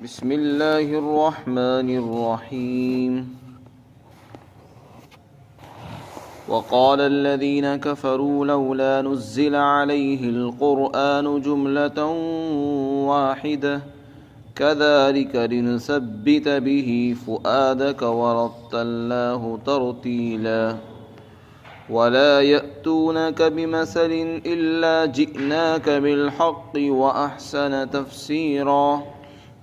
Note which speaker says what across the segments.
Speaker 1: بسم اللہ الرحمن الرحیم وقال الذين كفروا لولا نزل عليه القرآن جملة واحدة كذلك لنثبت به فؤادك ورتلناه ترتيلا ولا يأتونك بمثل إلا جئناك بالحق وأحسن تفسيرا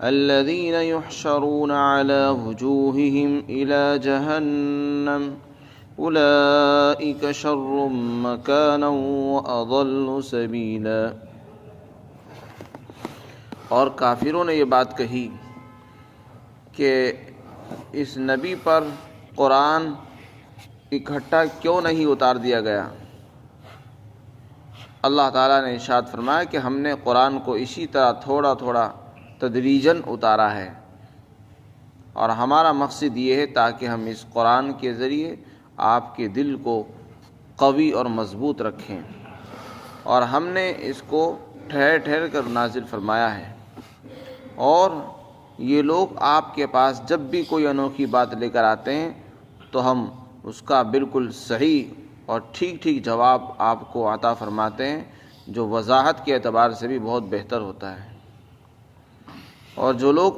Speaker 1: الذين يحشرون على وجوههم إلى جهنم أولئك شر مكانا وأضل سبيلا۔ اور کافروں نے یہ بات کہی کہ اس نبی پر قرآن اکٹھا کیوں نہیں اتار دیا گیا۔ اللہ تعالیٰ نے ارشاد فرمایا کہ ہم نے قرآن کو اسی طرح تھوڑا تھوڑا تدریجاً اتارا ہے، اور ہمارا مقصد یہ ہے تاکہ ہم اس قرآن کے ذریعے آپ کے دل کو قوی اور مضبوط رکھیں، اور ہم نے اس کو ٹھہر ٹھہر کر نازل فرمایا ہے۔ اور یہ لوگ آپ کے پاس جب بھی کوئی انوکھی بات لے کر آتے ہیں تو ہم اس کا بالکل صحیح اور ٹھیک ٹھیک جواب آپ کو عطا فرماتے ہیں، جو وضاحت کے اعتبار سے بھی بہت بہتر ہوتا ہے۔ اور جو لوگ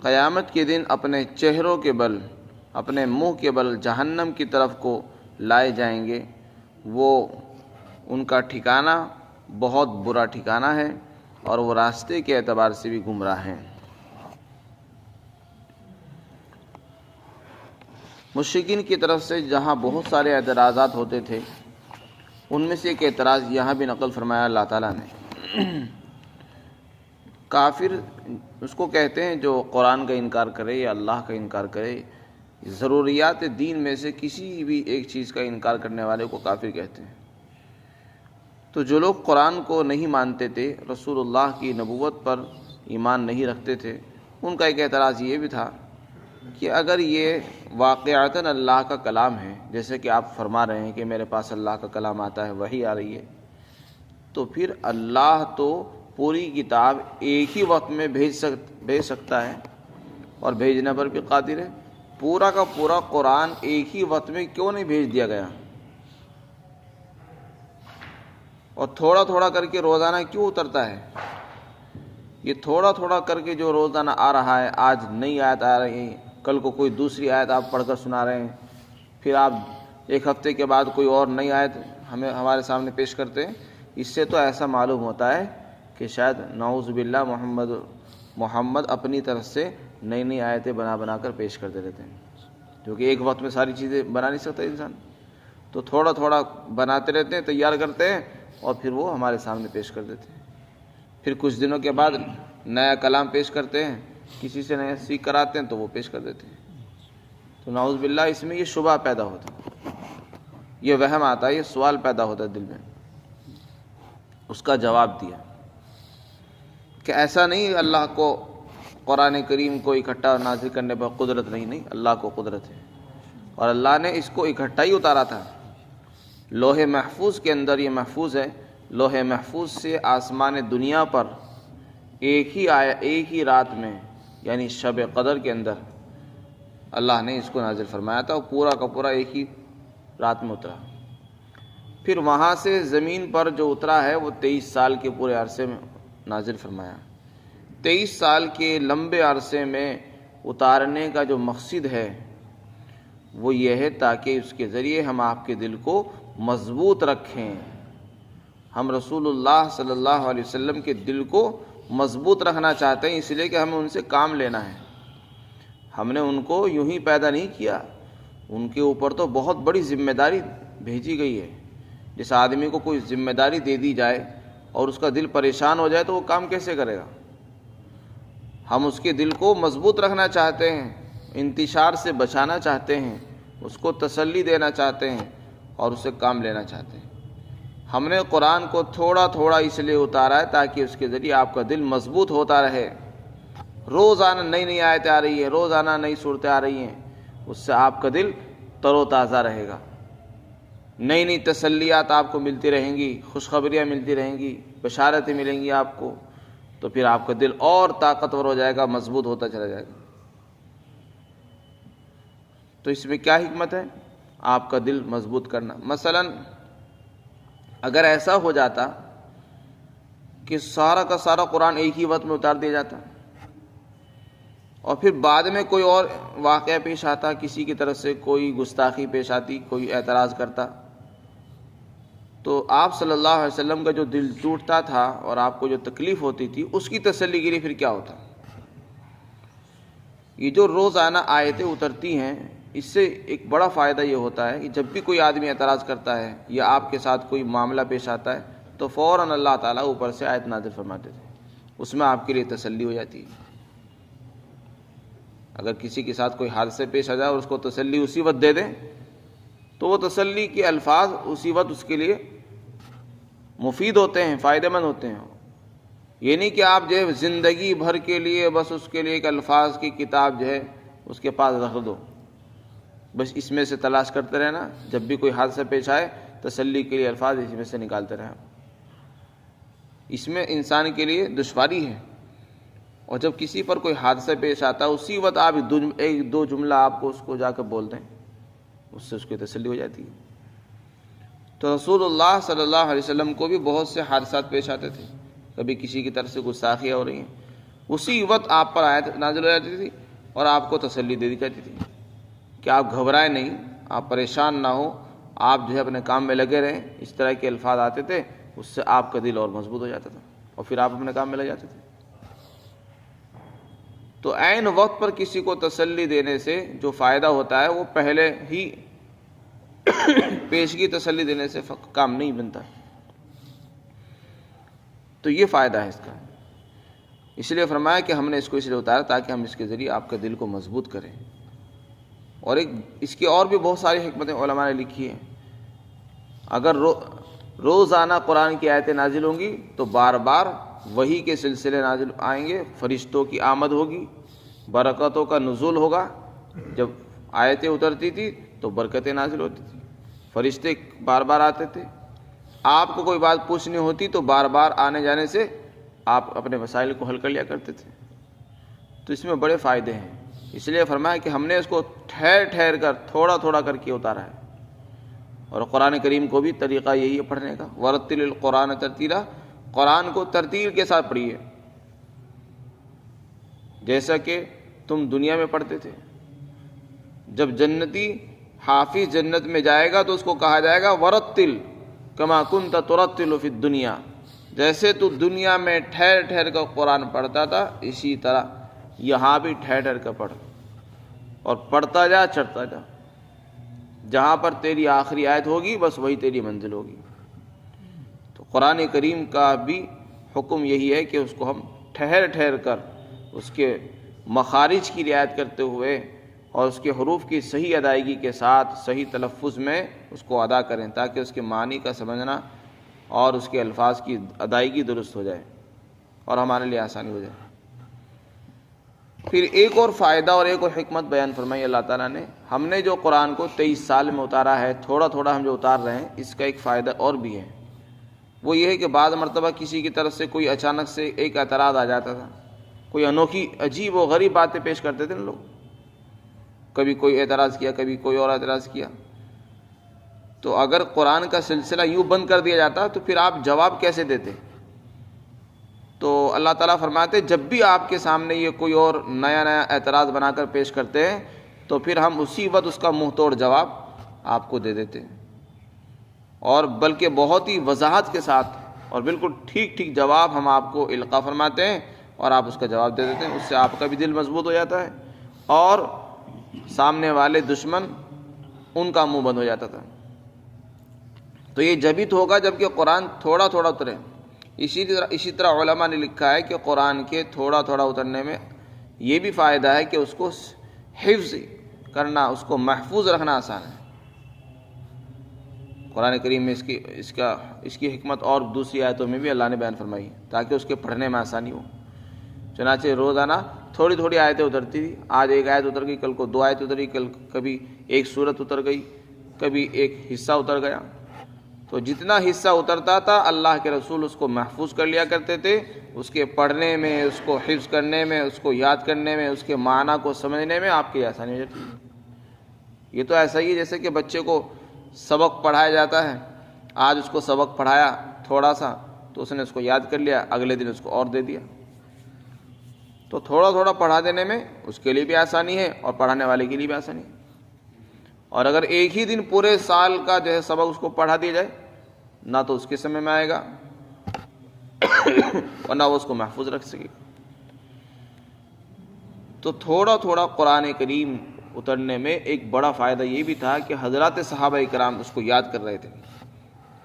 Speaker 1: قیامت کے دن اپنے چہروں کے بل، اپنے منہ کے بل جہنم کی طرف کو لائے جائیں گے، وہ ان کا ٹھکانہ بہت برا ٹھکانہ ہے، اور وہ راستے کے اعتبار سے بھی گمراہ ہیں۔ مشرکین کی طرف سے جہاں بہت سارے اعتراضات ہوتے تھے، ان میں سے ایک اعتراض یہاں بھی نقل فرمایا اللہ تعالیٰ نے۔ کافر اس کو کہتے ہیں جو قرآن کا انکار کرے یا اللہ کا انکار کرے، ضروریات دین میں سے کسی بھی ایک چیز کا انکار کرنے والے کو کافر کہتے ہیں۔ تو جو لوگ قرآن کو نہیں مانتے تھے، رسول اللہ کی نبوت پر ایمان نہیں رکھتے تھے، ان کا ایک اعتراض یہ بھی تھا کہ اگر یہ واقعتاً اللہ کا کلام ہے، جیسے کہ آپ فرما رہے ہیں کہ میرے پاس اللہ کا کلام آتا ہے، وحی آ رہی ہے، تو پھر اللہ تو پوری کتاب ایک ہی وقت میں بھیج سکتا ہے، اور بھیجنے پر بھی قادر ہے۔ پورا کا پورا قرآن ایک ہی وقت میں کیوں نہیں بھیج دیا گیا، اور تھوڑا تھوڑا کر کے روزانہ کیوں اترتا ہے؟ یہ تھوڑا تھوڑا کر کے جو روزانہ آ رہا ہے، آج نئی آیت آ رہی ہے، کل کو کوئی دوسری آیت آپ پڑھ کر سنا رہے ہیں، پھر آپ ایک ہفتے کے بعد کوئی اور نئی آیت ہمارے سامنے پیش کرتے ہیں، اس سے تو ایسا معلوم ہوتا ہے کہ شاید نعوذ باللہ محمد اپنی طرف سے نئی نئی آیتیں بنا کر پیش کرتے رہتے ہیں، کیونکہ ایک وقت میں ساری چیزیں بنا نہیں سکتا انسان، تو تھوڑا تھوڑا بناتے رہتے ہیں، تیار کرتے ہیں، اور پھر وہ ہمارے سامنے پیش کر دیتے ہیں۔ پھر کچھ دنوں کے بعد نیا کلام پیش کرتے ہیں، کسی سے نیا سیکھ کراتے ہیں تو وہ پیش کر دیتے ہیں۔ تو نعوذ باللہ اس میں یہ شبہ پیدا ہوتا ہے، یہ وہم آتا ہے، یہ سوال پیدا ہوتا ہے دل میں۔ اس کا جواب دیا کہ ایسا نہیں، اللہ کو قرآن کریم کو اکٹھا نازل کرنے پر قدرت نہیں، اللہ کو قدرت ہے، اور اللہ نے اس کو اکٹھا ہی اتارا تھا۔ لوح محفوظ کے اندر یہ محفوظ ہے، لوح محفوظ سے آسمان دنیا پر ایک ہی رات میں، یعنی شب قدر کے اندر اللہ نے اس کو نازل فرمایا تھا، اور پورا کا پورا ایک ہی رات میں اترا۔ پھر وہاں سے زمین پر جو اترا ہے وہ 23 سال کے پورے عرصے میں نازل فرمایا۔ 23 سال کے لمبے عرصے میں اتارنے کا جو مقصد ہے وہ یہ ہے تاکہ اس کے ذریعے ہم آپ کے دل کو مضبوط رکھیں۔ ہم رسول اللہ صلی اللہ علیہ وسلم کے دل کو مضبوط رکھنا چاہتے ہیں، اس لیے کہ ہمیں ان سے کام لینا ہے۔ ہم نے ان کو یوں ہی پیدا نہیں کیا، ان کے اوپر تو بہت بڑی ذمہ داری بھیجی گئی ہے۔ جس آدمی کو کوئی ذمہ داری دے دی جائے اور اس کا دل پریشان ہو جائے تو وہ کام کیسے کرے گا؟ ہم اس کے دل کو مضبوط رکھنا چاہتے ہیں، انتشار سے بچانا چاہتے ہیں، اس کو تسلی دینا چاہتے ہیں، اور اس سے کام لینا چاہتے ہیں۔ ہم نے قرآن کو تھوڑا تھوڑا اس لیے اتارا ہے تاکہ اس کے ذریعے آپ کا دل مضبوط ہوتا رہے۔ روزانہ نئی نئی آیتیں آ رہی ہیں، روزانہ نئی صورتیں آ رہی ہیں، اس سے آپ کا دل تر و تازہ رہے گا، نئی نئی تسلیات آپ کو ملتی رہیں گی، خوشخبریاں ملتی رہیں گی، بشارتیں ملیں گی آپ کو تو پھر آپ کا دل اور طاقتور ہو جائے گا، مضبوط ہوتا چلا جائے گا۔ تو اس میں کیا حکمت ہے؟ آپ کا دل مضبوط کرنا۔ مثلا اگر ایسا ہو جاتا کہ سارا کا سارا قرآن ایک ہی وقت میں اتار دیا جاتا اور پھر بعد میں کوئی اور واقعہ پیش آتا، کسی کی طرف سے کوئی گستاخی پیش آتی، کوئی اعتراض کرتا، تو آپ صلی اللہ علیہ وسلم کا جو دل ٹوٹتا تھا اور آپ کو جو تکلیف ہوتی تھی، اس کی تسلی کے لیے پھر کیا ہوتا؟ یہ جو روزانہ آیتیں اترتی ہیں، اس سے ایک بڑا فائدہ یہ ہوتا ہے کہ جب بھی کوئی آدمی اعتراض کرتا ہے یا آپ کے ساتھ کوئی معاملہ پیش آتا ہے تو فوراً اللہ تعالیٰ اوپر سے آیت نازل فرماتے تھے، اس میں آپ کے لیے تسلی ہو جاتی ہے۔ اگر کسی کے ساتھ کوئی حادثہ پیش آ جائے اور اس کو تسلی اسی وقت دے دیں تو وہ تسلی کے الفاظ اسی وقت اس کے لیے مفید ہوتے ہیں، فائدہ مند ہوتے ہیں۔ یہ نہیں کہ آپ جو ہے زندگی بھر کے لیے بس اس کے لیے ایک الفاظ کی کتاب جو ہے اس کے پاس رکھ دو، بس اس میں سے تلاش کرتے رہنا، جب بھی کوئی حادثہ پیش آئے تسلی کے لیے الفاظ اس میں سے نکالتے رہنا۔ اس میں انسان کے لیے دشواری ہے، اور جب کسی پر کوئی حادثہ پیش آتا ہے اسی وقت آپ ایک دو جملہ آپ کو اس کو جا کے بول دیں، اس سے اس کی تسلی ہو جاتی ہے۔ تو رسول اللہ صلی اللہ علیہ وسلم کو بھی بہت سے حادثات پیش آتے تھے، کبھی کسی کی طرف سے گستاخیاں ہو رہی ہیں، اسی وقت آپ پر آیت نازل ہو جاتی تھی اور آپ کو تسلی دے دی جاتی تھی کہ آپ گھبرائیں نہیں، آپ پریشان نہ ہو، آپ جو ہے اپنے کام میں لگے رہیں۔ اس طرح کے الفاظ آتے تھے، اس سے آپ کا دل اور مضبوط ہو جاتا تھا اور پھر آپ اپنے کام میں لگ جاتے تھے۔ تو عین وقت پر کسی کو تسلی دینے سے جو فائدہ ہوتا ہے وہ پہلے ہی پیشگی تسلی دینے سے کام نہیں بنتا۔ تو یہ فائدہ ہے اس کا، اس لیے فرمایا کہ ہم نے اس کو اس لیے اتارا تاکہ ہم اس کے ذریعے آپ کا دل کو مضبوط کریں۔ اور اس کی اور بھی بہت ساری حکمتیں علماء نے لکھی ہیں۔ اگر روزانہ قرآن کی آیتیں نازل ہوں گی تو بار بار وحی کے سلسلے نازل آئیں گے، فرشتوں کی آمد ہوگی، برکتوں کا نزول ہوگا۔ جب آیتیں اترتی تھی تو برکتیں نازل ہوتی تھی، فرشتے بار بار آتے تھے، آپ کو کوئی بات پوچھنی ہوتی تو بار بار آنے جانے سے آپ اپنے مسائل کو حل کر لیا کرتے تھے۔ تو اس میں بڑے فائدے ہیں، اس لیے فرمایا کہ ہم نے اس کو ٹھہر ٹھہر کر تھوڑا تھوڑا کر کے اتارا ہے۔ اور قرآن کریم کو بھی طریقہ یہی ہے پڑھنے کا، ورتل القرآن ترتیلا، قرآن کو ترتیل کے ساتھ پڑھیے، جیسا کہ تم دنیا میں پڑھتے تھے۔ جب جنتی حافظ جنت میں جائے گا تو اس کو کہا جائے گا ورتل کما کنت ترتل فی الدنیا، جیسے تو دنیا میں ٹھہر ٹھہر کر قرآن پڑھتا تھا اسی طرح یہاں بھی ٹھہر ٹھہر کر پڑھ، اور پڑھتا جا چڑھتا جا، جہاں پر تیری آخری آیت ہوگی بس وہی تیری منزل ہوگی۔ تو قرآن کریم کا بھی حکم یہی ہے کہ اس کو ہم ٹھہر ٹھہر کر اس کے مخارج کی رعایت کرتے ہوئے اور اس کے حروف کی صحیح ادائیگی کے ساتھ صحیح تلفظ میں اس کو ادا کریں، تاکہ اس کے معنی کا سمجھنا اور اس کے الفاظ کی ادائیگی درست ہو جائے اور ہمارے لیے آسانی ہو جائے۔ پھر ایک اور فائدہ اور ایک اور حکمت بیان فرمائی اللہ تعالیٰ نے، ہم نے جو قرآن کو 23 سال میں اتارا ہے، تھوڑا تھوڑا ہم جو اتار رہے ہیں، اس کا ایک فائدہ اور بھی ہے۔ وہ یہ ہے کہ بعض مرتبہ کسی کی طرف سے کوئی اچانک سے ایک اعتراض آ جاتا تھا، کوئی انوکھی عجیب و غریب باتیں پیش کرتے تھے لوگ، کبھی کوئی اعتراض کیا، کبھی کوئی اور اعتراض کیا۔ تو اگر قرآن کا سلسلہ یوں بند کر دیا جاتا تو پھر آپ جواب کیسے دیتے؟ تو اللہ تعالیٰ فرماتے جب بھی آپ کے سامنے یہ کوئی اور نیا نیا اعتراض بنا کر پیش کرتے ہیں تو پھر ہم اسی وقت اس کا منہ توڑ جواب آپ کو دے دیتے ہیں، اور بلکہ بہت ہی وضاحت کے ساتھ اور بالکل ٹھیک ٹھیک جواب ہم آپ کو القاء فرماتے ہیں اور آپ اس کا جواب دے دیتے ہیں۔ اس سے آپ کا بھی دل مضبوط ہو جاتا ہے اور سامنے والے دشمن ان کا منہ بند ہو جاتا تھا۔ تو یہ جبھی تو ہوگا جب کہ قرآن تھوڑا تھوڑا اترے۔ اسی طرح علماء نے لکھا ہے کہ قرآن کے تھوڑا تھوڑا اترنے میں یہ بھی فائدہ ہے کہ اس کو حفظ کرنا، اس کو محفوظ رکھنا آسان ہے۔ قرآن کریم میں اس کی حکمت اور دوسری آیتوں میں بھی اللہ نے بیان فرمائی ہے تاکہ اس کے پڑھنے میں آسانی ہو۔ چنانچہ روزانہ تھوڑی تھوڑی آیتیں اترتی تھی، آج ایک آیت اتر گئی، کل کو 2 آیت اتر گئی، کبھی ایک سورت اتر گئی، کبھی ایک حصہ اتر گیا۔ تو جتنا حصہ اترتا تھا اللہ کے رسول اس کو محفوظ کر لیا کرتے تھے، اس کے پڑھنے میں، اس کو حفظ کرنے میں، اس کو یاد کرنے میں، اس کے معنی کو سمجھنے میں آپ کی آسانی ہو جاتی ہے۔ یہ تو ایسا ہی ہے جیسے کہ بچے کو سبق پڑھایا جاتا ہے، آج اس کو سبق پڑھایا تھوڑا سا تو اس نے اس کو یاد کر لیا، اگلے دن اس کو اور دے دیا۔ تو تھوڑا تھوڑا پڑھا دینے میں اس کے لیے بھی آسانی ہے اور پڑھانے والے کے لیے بھی آسانی ہے۔ اور اگر ایک ہی دن پورے سال کا جو ہے سبق اس کو پڑھا دیا جائے، نہ تو اس کے سمجھ میں آئے گا اور نہ وہ اس کو محفوظ رکھ سکے گا۔ تو تھوڑا تھوڑا قرآن کریم اترنے میں ایک بڑا فائدہ یہ بھی تھا کہ حضرات صحابہ کرام اس کو یاد کر رہے تھے۔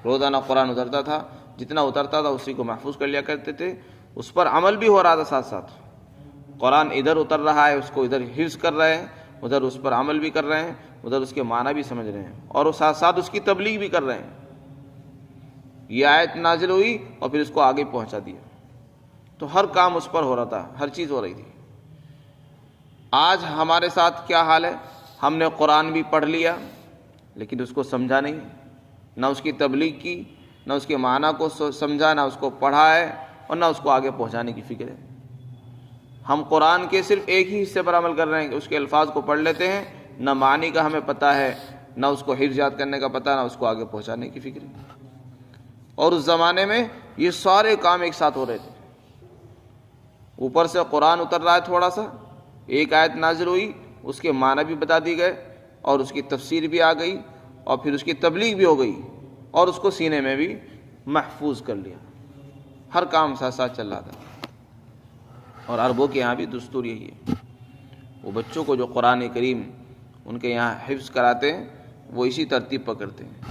Speaker 1: روزانہ قرآن اترتا تھا، جتنا اترتا تھا اسی کو محفوظ کر لیا کرتے تھے، اس پر عمل بھی ہو رہا تھا ساتھ ساتھ۔ قرآن ادھر اتر رہا ہے، اس کو ادھر حفظ کر رہے ہیں، ادھر اس پر عمل بھی کر رہے ہیں، ادھر اس کے معنی بھی سمجھ رہے ہیں، اور وہ ساتھ ساتھ اس کی تبلیغ بھی کر رہے ہیں۔ یہ آیت نازل ہوئی اور پھر اس کو آگے پہنچا دیا، تو ہر کام اس پر ہو رہا تھا، ہر چیز ہو رہی تھی۔ آج ہمارے ساتھ کیا حال ہے؟ ہم نے قرآن بھی پڑھ لیا لیکن اس کو سمجھا نہیں، نہ اس کی تبلیغ کی، نہ اس کے معنی کو سمجھا، نہ اس کو پڑھا ہے، اور نہ اس کو آگے پہنچانے کی فکر ہے۔ ہم قرآن کے صرف ایک ہی حصے پر عمل کر رہے ہیں کہ اس کے الفاظ کو پڑھ لیتے ہیں، نہ معنی کا ہمیں پتہ ہے، نہ اس کو حفظ یاد کرنے کا پتہ، نہ اس کو آگے پہنچانے کی فکر ہے۔ اور اس زمانے میں یہ سارے کام ایک ساتھ ہو رہے تھے۔ اوپر سے قرآن اتر رہا ہے تھوڑا سا، ایک آیت نازل ہوئی، اس کے معنی بھی بتا دی گئے، اور اس کی تفسیر بھی آ گئی، اور پھر اس کی تبلیغ بھی ہو گئی، اور اس کو سینے میں بھی محفوظ کر لیا۔ ہر کام ساتھ ساتھ چل رہا تھا۔ اور عربوں کے یہاں بھی دستور یہی ہے، وہ بچوں کو جو قرآن کریم ان کے یہاں حفظ کراتے ہیں وہ اسی ترتیب پکڑتے ہیں۔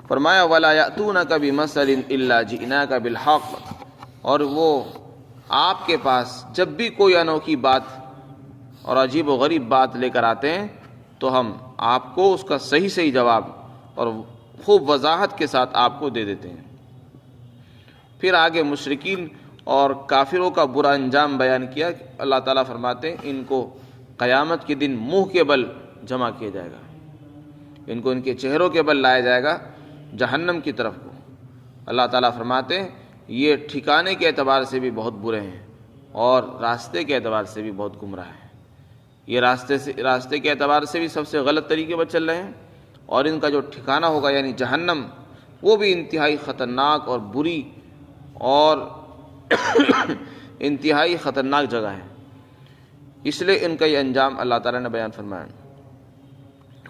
Speaker 1: فرمایا وَلَا يَأْتُونَكَ بِمَثَلٍ إِلَّا جِئْنَاكَ بِالْحَقِّ، اور وہ آپ کے پاس جب بھی کوئی انوکھی بات اور عجیب و غریب بات لے کر آتے ہیں تو ہم آپ کو اس کا صحیح صحیح جواب اور خوب وضاحت کے ساتھ آپ کو دے دیتے ہیں۔ پھر آگے مشرکین اور کافروں کا برا انجام بیان کیا۔ اللہ تعالیٰ فرماتے ہیں ان کو قیامت کے دن منہ کے بل جمع کیا جائے گا، ان کو ان کے چہروں کے بل لایا جائے گا جہنم کی طرف کو۔ اللہ تعالیٰ فرماتے ہیں یہ ٹھکانے کے اعتبار سے بھی بہت برے ہیں اور راستے کے اعتبار سے بھی بہت گمراہ ہیں۔ یہ راستے کے اعتبار سے بھی سب سے غلط طریقے پر چل رہے ہیں، اور ان کا جو ٹھکانہ ہوگا یعنی جہنم، وہ بھی انتہائی خطرناک اور بری اور انتہائی خطرناک جگہ ہے۔ اس لیے ان کا یہ انجام اللہ تعالیٰ نے بیان فرمایا۔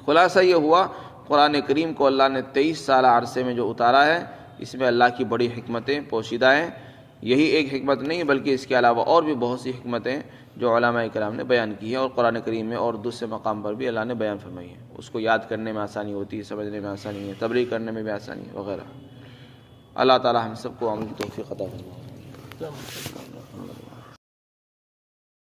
Speaker 1: خلاصہ یہ ہوا قرآن کریم کو اللہ نے 23 سالہ عرصے میں جو اتارا ہے، اس میں اللہ کی بڑی حکمتیں پوشیدہ ہیں۔ یہی ایک حکمت نہیں بلکہ اس کے علاوہ اور بھی بہت سی حکمتیں جو علماء کرام نے بیان کی ہیں، اور قرآن کریم میں اور دوسرے مقام پر بھی اللہ نے بیان فرمائی ہے۔ اس کو یاد کرنے میں آسانی ہوتی ہے، سمجھنے میں آسانی ہے، تبلیغ کرنے میں بھی آسانی ہے وغیرہ۔ اللہ تعالی ہم سب کو عمل کی توفیق عطا فرمائے۔